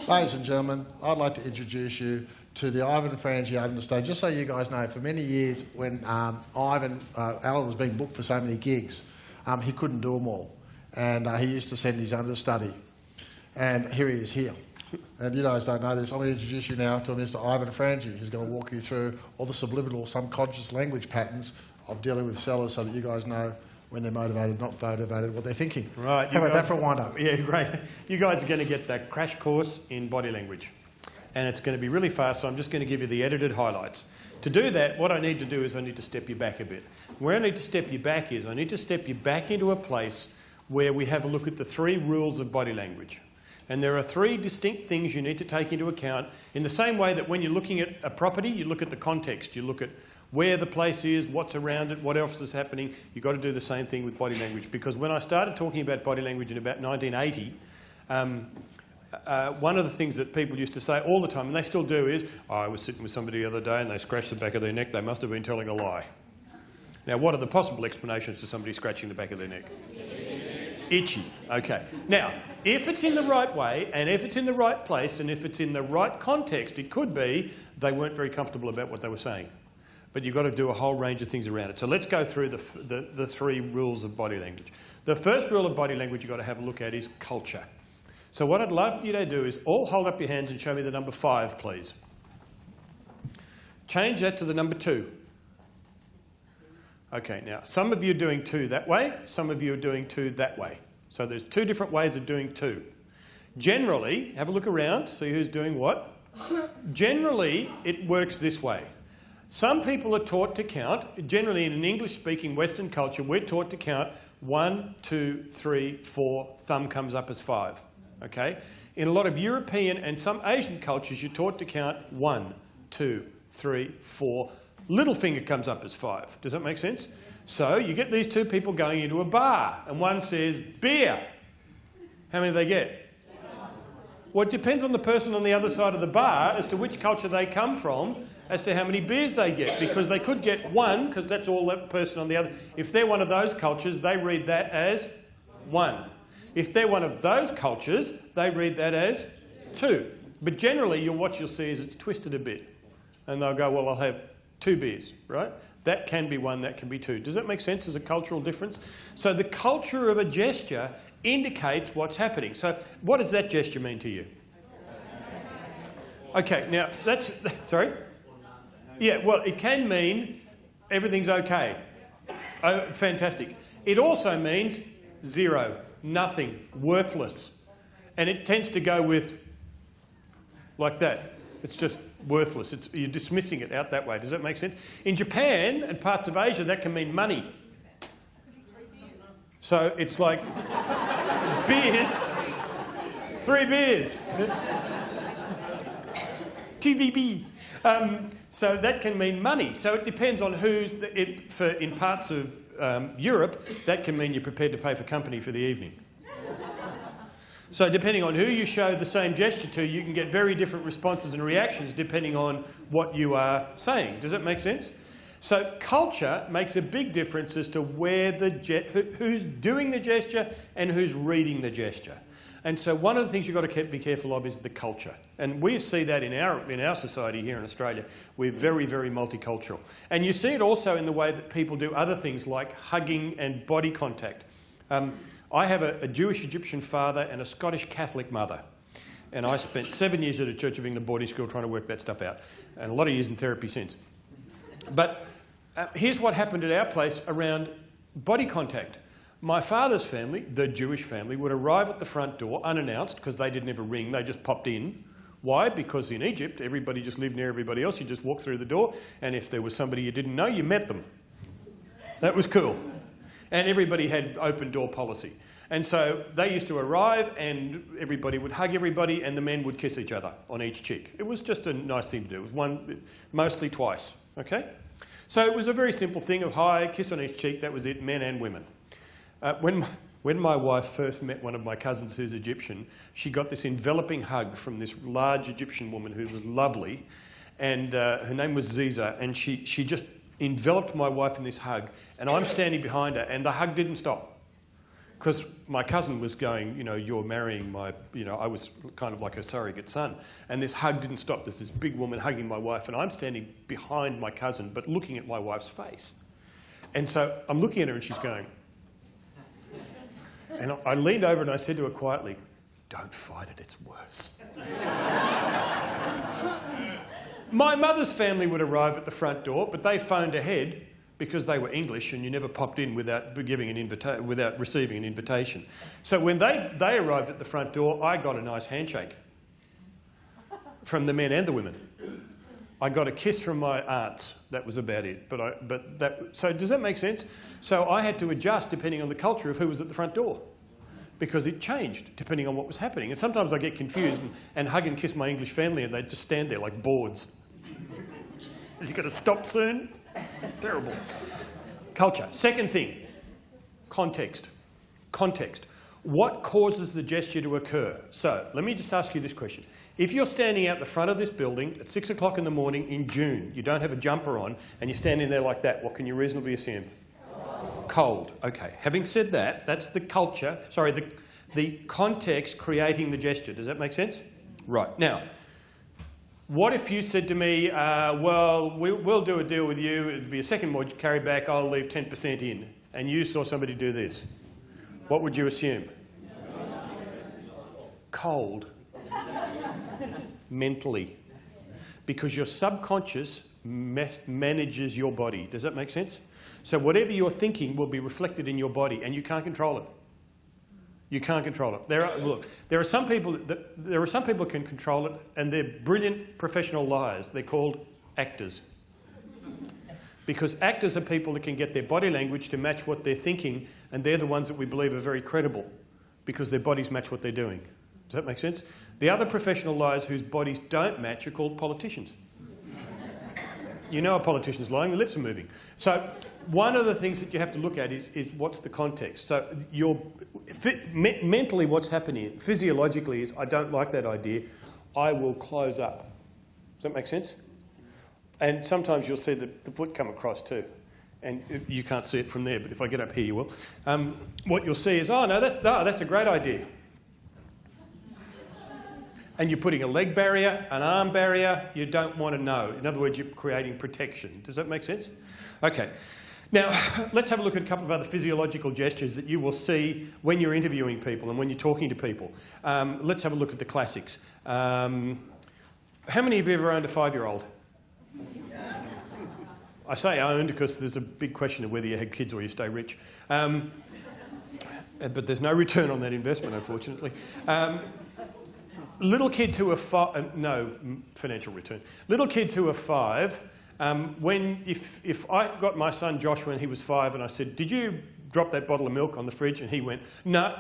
Ladies and gentlemen, I'd like to introduce you to the Ivan Frangi understudy. Just so you guys know, for many years when Alan was being booked for so many gigs, he couldn't do them all. And he used to send his understudy. And here he is here. And you guys don't know this. I'm going to introduce you now to Mr. Ivan Frangi, who's going to walk you through all the subliminal, subconscious language patterns of dealing with sellers so that you guys know when they're motivated, not motivated, what they're thinking. Right. How about that for a wind-up? Yeah, great. You guys are going to get the crash course in body language. And it's going to be really fast, so I'm just going to give you the edited highlights. To do that, what I need to do is I need to step you back a bit. Where I need to step you back is I need to step you back into a place where we have a look at the 3 rules of body language. And there are 3 distinct things you need to take into account in the same way that when you're looking at a property, you look at the context, you look at where the place is, what's around it, what else is happening. You've got to do the same thing with body language. Because when I started talking about body language in about 1980, one of the things that people used to say all the time, and they still do, is, oh, I was sitting with somebody the other day and they scratched the back of their neck, they must have been telling a lie. Now, what are the possible explanations to somebody scratching the back of their neck? Itchy. Okay. Now, if it's in the right way, and if it's in the right place, and if it's in the right context, it could be they weren't very comfortable about what they were saying. But you've got to do a whole range of things around it. So let's go through the 3 rules of body language. The first rule of body language you've got to have a look at is culture. So what I'd love you to do is all hold up your hands and show me the number 5, please. Change that to the number 2. Okay, now some of you are doing 2 that way, some of you are doing 2 that way. So there's 2 different ways of doing 2. Generally, have a look around, see who's doing what. Generally, it works this way. Some people are taught to count, generally in an English-speaking Western culture, we're taught to count 1, 2, 3, 4, thumb comes up as 5. Okay? In a lot of European and some Asian cultures, you're taught to count 1, 2, 3, 4. Little finger comes up as 5. Does that make sense? So you get these 2 people going into a bar, and one says, beer. How many do they get? Well, it depends on the person on the other side of the bar as to which culture they come from, as to how many beers they get, because they could get 1, because that's all that person on the other. If they're one of those cultures, they read that as 1. If they're one of those cultures, they read that as 2. But generally, what you'll see is it's twisted a bit. And they'll go, well, I'll have 2 beers, right? That can be 1, that can be 2. Does that make sense as a cultural difference? So the culture of a gesture indicates what's happening. So what does that gesture mean to you? Okay, now that's... Sorry? Yeah, well, it can mean everything's okay. Oh, fantastic. It also means 0, nothing, worthless. And it tends to go with like that. It's just worthless. You're dismissing it out that way. Does that make sense? In Japan and parts of Asia, that can mean money. So it's like beers, 3 beers. TVB. So that can mean money. So it depends on who's... in parts of Europe, that can mean you're prepared to pay for company for the evening. So depending on who you show the same gesture to, you can get very different responses and reactions depending on what you are saying. Does that make sense? So culture makes a big difference as to where who's doing the gesture and who's reading the gesture. And so one of the things you've got to be careful of is the culture. And we see that in our society here in Australia. We're very, very multicultural. And you see it also in the way that people do other things like hugging and body contact. I have a Jewish Egyptian father and a Scottish Catholic mother. And I spent 7 years at a Church of England boarding school trying to work that stuff out. And a lot of years in therapy since. But here's what happened at our place around body contact. My father's family, the Jewish family, would arrive at the front door unannounced because they didn't ever ring, they just popped in. Why? Because in Egypt, everybody just lived near everybody else. You just walked through the door, and if there was somebody you didn't know, you met them. That was cool. And everybody had open door policy. And so they used to arrive and everybody would hug everybody and the men would kiss each other on each cheek. It was just a nice thing to do. It was mostly twice, okay? So it was a very simple thing of hi, kiss on each cheek, that was it, men and women. When my wife first met one of my cousins who's Egyptian, she got this enveloping hug from this large Egyptian woman who was lovely, and her name was Ziza, and she just enveloped my wife in this hug, and I'm standing behind her, and the hug didn't stop. because my cousin was going, you know, you're marrying my, you know, I was kind of like a surrogate son. And this hug didn't stop. There's this big woman hugging my wife, and I'm standing behind my cousin, but looking at my wife's face. And so I'm looking at her and she's going. And I leaned over and I said to her quietly, don't fight it, it's worse. My mother's family would arrive at the front door, but they phoned ahead because they were English and you never popped in without receiving an invitation. So when they arrived at the front door, I got a nice handshake from the men and the women. I got a kiss from my aunts. That was about it. So does that make sense? So I had to adjust depending on the culture of who was at the front door, because it changed depending on what was happening. And sometimes I get confused and hug and kiss my English family and they just stand there like boards. Is he going to stop soon? Terrible. Culture. Second thing, context. Context. What causes the gesture to occur? So let me just ask you this question. If you're standing out the front of this building at 6 o'clock in the morning in June, you don't have a jumper on, and you're standing there like that, what can you reasonably assume? Cold. Okay. Having said that, that's the culture, sorry, the context creating the gesture. Does that make sense? Right. Now, what if you said to me, well, we'll do a deal with you, it'll be a second mortgage carryback, I'll leave 10% in, and you saw somebody do this? What would you assume? Cold. Mentally. Because your subconscious manages your body. Does that make sense? So whatever you're thinking will be reflected in your body, and you can't control it. You can't control it. There are some people who can control it, and they're brilliant professional liars. They're called actors. Because actors are people that can get their body language to match what they're thinking, and they're the ones that we believe are very credible because their bodies match what they're doing. Does that make sense? The other professional liars whose bodies don't match are called politicians. You know a politician's lying, the lips are moving. So one of the things that you have to look at is what's the context. So mentally what's happening, physiologically, is I don't like that idea, I will close up. Does that make sense? And sometimes you'll see the foot come across too. And you can't see it from there, but if I get up here you will. What you'll see is, oh no, that's a great idea. And you're putting a leg barrier, an arm barrier, you don't want to know. In other words, you're creating protection. Does that make sense? Okay. Now, let's have a look at a couple of other physiological gestures that you will see when you're interviewing people and when you're talking to people. Let's have a look at the classics. How many of you ever owned a 5-year-old? I say owned because there's a big question of whether you had kids or you stay rich. But there's no return on that investment, unfortunately. Little kids who are no financial return. Little kids who are 5, if I got my son Josh when he was 5 and I said, did you drop that bottle of milk on the fridge? And he went, no.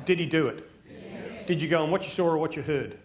Did he do it? Yes. Did you go on what you saw or what you heard?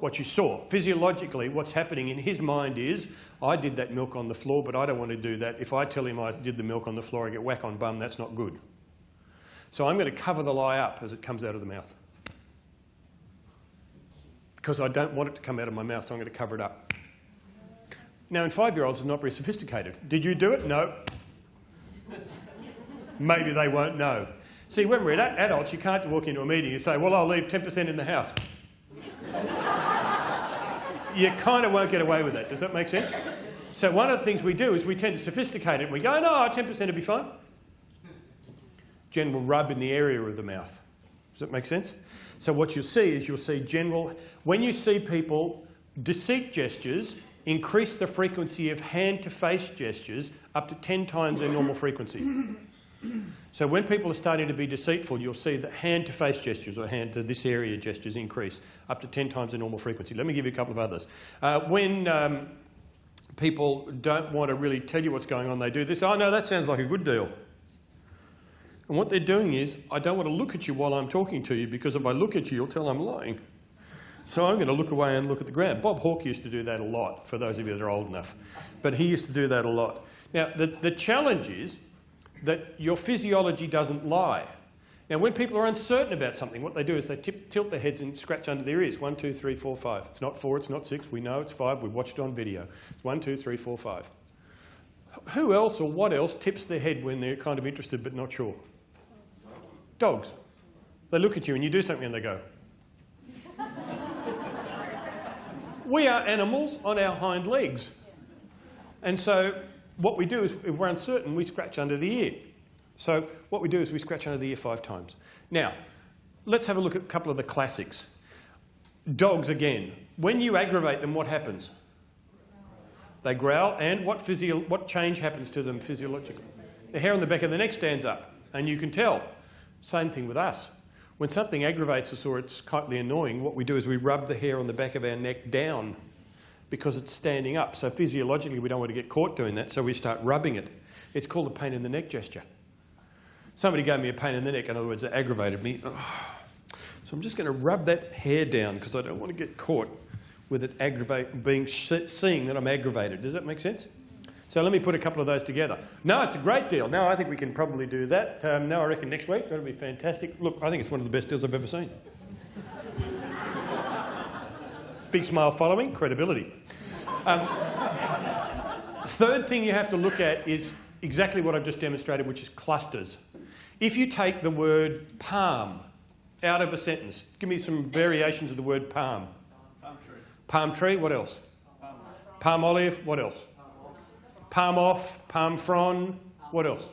What you saw. Physiologically, what's happening in his mind is, I did that milk on the floor, but I don't want to do that. If I tell him I did the milk on the floor, I get whack on bum, that's not good. So I'm going to cover the lie up as it comes out of the mouth. Because I don't want it to come out of my mouth, so I'm going to cover it up. Now, in 5-year-olds, it's not very sophisticated. Did you do it? No. Maybe they won't know. See, when we're adults, you can't walk into a meeting and say, well, I'll leave 10% in the house. You kind of won't get away with that. Does that make sense? So one of the things we do is we tend to sophisticate it and we go, no, 10% will be fine. General rub in the area of the mouth. Does that make sense? So what you'll see is when you see people, deceit gestures increase the frequency of hand-to-face gestures up to 10 times their normal frequency. So when people are starting to be deceitful, you'll see that hand-to-face gestures or hand-to-this area gestures increase up to 10 times the normal frequency. Let me give you a couple of others. When people don't want to really tell you what's going on, they do this. Oh, no, that sounds like a good deal. And what they're doing is, I don't want to look at you while I'm talking to you, because if I look at you, you'll tell I'm lying. So I'm going to look away and look at the ground. Bob Hawke used to do that a lot, for those of you that are old enough. But he used to do that a lot. Now, the challenge is that your physiology doesn't lie. Now, when people are uncertain about something, what they do is they tilt their heads and scratch under their ears. 1, 2, 3, 4, 5. It's not 4, it's not 6. We know it's 5. We watched it on video. It's 1, 2, 3, 4, 5. Who else or what else tips their head when they're kind of interested but not sure? Dogs. They look at you and you do something and they go. We are animals on our hind legs. And so what we do is, if we're uncertain, we scratch under the ear. So what we do is we scratch under the ear 5 times. Now, let's have a look at a couple of the classics. Dogs again. When you aggravate them, what happens? They growl, and what change happens to them physiologically? The hair on the back of the neck stands up, and you can tell. Same thing with us. When something aggravates us or it's slightly annoying, what we do is we rub the hair on the back of our neck down because it's standing up. So physiologically, we don't want to get caught doing that, so we start rubbing it. It's called a pain in the neck gesture. Somebody gave me a pain in the neck, in other words, it aggravated me. So I'm just going to rub that hair down because I don't want to get caught with it seeing that I'm aggravated. Does that make sense? So let me put a couple of those together. No, it's a great deal. No, I think we can probably do that. No, I reckon next week. That'll be fantastic. Look, I think it's one of the best deals I've ever seen. Big smile following, credibility. Third thing you have to look at is exactly what I've just demonstrated, which is clusters. If you take the word palm out of a sentence, give me some variations of the word palm. Palm tree. Palm tree, what else? Palm olive, what else? Palm off, palm frond, what else?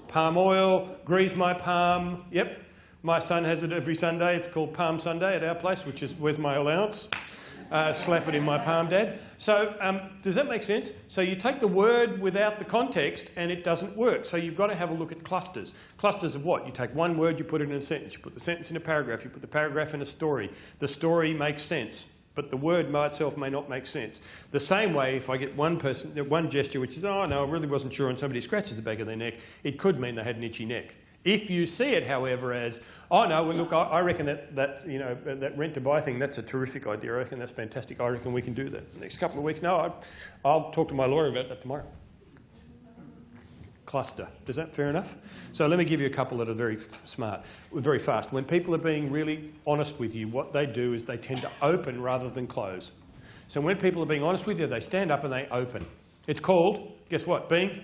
Palm oil, grease my palm, yep. My son has it every Sunday. It's called Palm Sunday at our place, which is, where's my allowance? Slap it in my palm, Dad. So does that make sense? So you take the word without the context and it doesn't work. So you've got to have a look at clusters. Clusters of what? You take one word, you put it in a sentence. You put the sentence in a paragraph. You put the paragraph in a story. The story makes sense, but the word by itself may not make sense. The same way, if I get one gesture which is, oh no, I really wasn't sure, and somebody scratches the back of their neck, it could mean they had an itchy neck. If you see it, however, as, oh no, well, look, I reckon that rent to buy thing, that's a terrific idea. I reckon that's fantastic. I reckon we can do that the next couple of weeks. No, I'll talk to my lawyer about that tomorrow. Cluster. Is that fair enough? So let me give you a couple that are very smart, very fast. When people are being really honest with you, what they do is they tend to open rather than close. So when people are being honest with you, they stand up and they open. It's called, guess what, being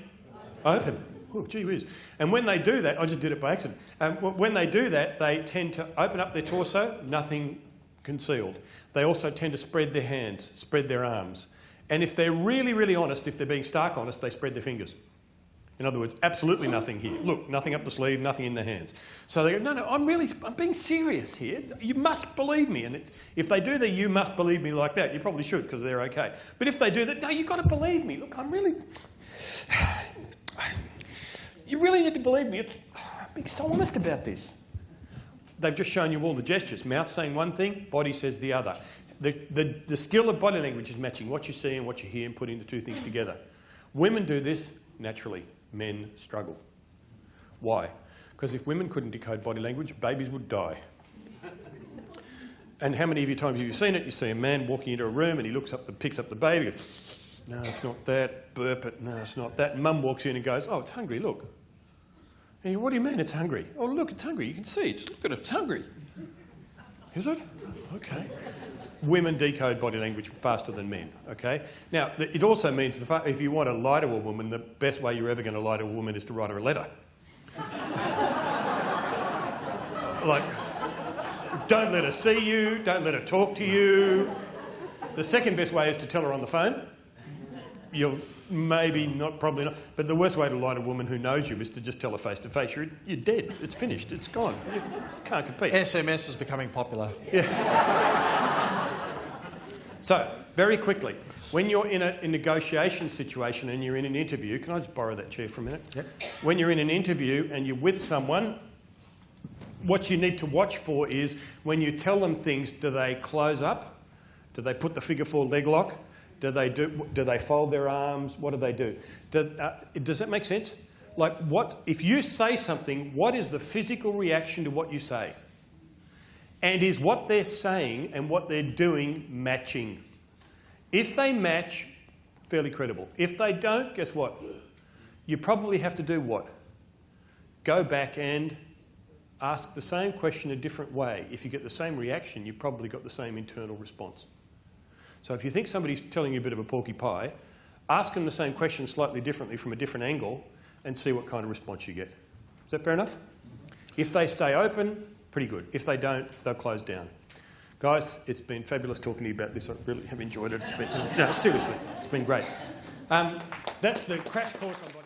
open. Oh, gee whiz. And when they do that, I just did it by accident. When they do that, they tend to open up their torso, nothing concealed. They also tend to spread their hands, spread their arms. And if they're really, really honest, if they're being stark honest, they spread their fingers. In other words, absolutely nothing here. Look, nothing up the sleeve, nothing in the hands. So they go, no, I'm being serious here. You must believe me. And if they do the you must believe me like that, you probably should because they're okay. But if they do that, no, you've got to believe me. Look, you really need to believe me. I'm being so honest about this. They've just shown you all the gestures. Mouth saying one thing, body says the other. The skill of body language is matching what you see and what you hear and putting the two things together. Women do this naturally. Men struggle. Why? Because if women couldn't decode body language, babies would die. And how many of you times have you seen it? You see a man walking into a room and he picks up the baby, goes, no, it's not that. Burp it. No, it's not that. And Mum walks in and goes, oh, it's hungry, look. And you go, what do you mean it's hungry? Oh, look, it's hungry. You can see it. Just look at it. It's hungry. Is it? Okay. Women decode body language faster than men, okay? Now, it also means if you want to lie to a woman, the best way you're ever going to lie to a woman is to write her a letter. Like, don't let her see you, don't let her talk to you. The second best way is to tell her on the phone. You'll probably not, but the worst way to lie to a woman who knows you is to just tell her face to face. You're dead. It's finished. It's gone. You can't compete. SMS is becoming popular. Yeah. So, very quickly, when you're in a negotiation situation and you're in an interview, can I just borrow that chair for a minute? Yep. When you're in an interview and you're with someone, what you need to watch for is when you tell them things, do they close up? Do they put the figure 4 leg lock? Do they fold their arms? What do they do? Does that make sense? Like, if you say something, what is the physical reaction to what you say? And is what they're saying and what they're doing matching? If they match, fairly credible. If they don't, guess what? You probably have to do what? Go back and ask the same question a different way. If you get the same reaction, you've probably got the same internal response. So if you think somebody's telling you a bit of a porky pie, Ask them the same question slightly differently from a different angle and see what kind of response you get. Is that fair enough? If they stay open, pretty good. If they don't, they'll close down. Guys, it's been fabulous talking to you about this. I really have enjoyed it. No, seriously, it's been great. That's the crash course on body.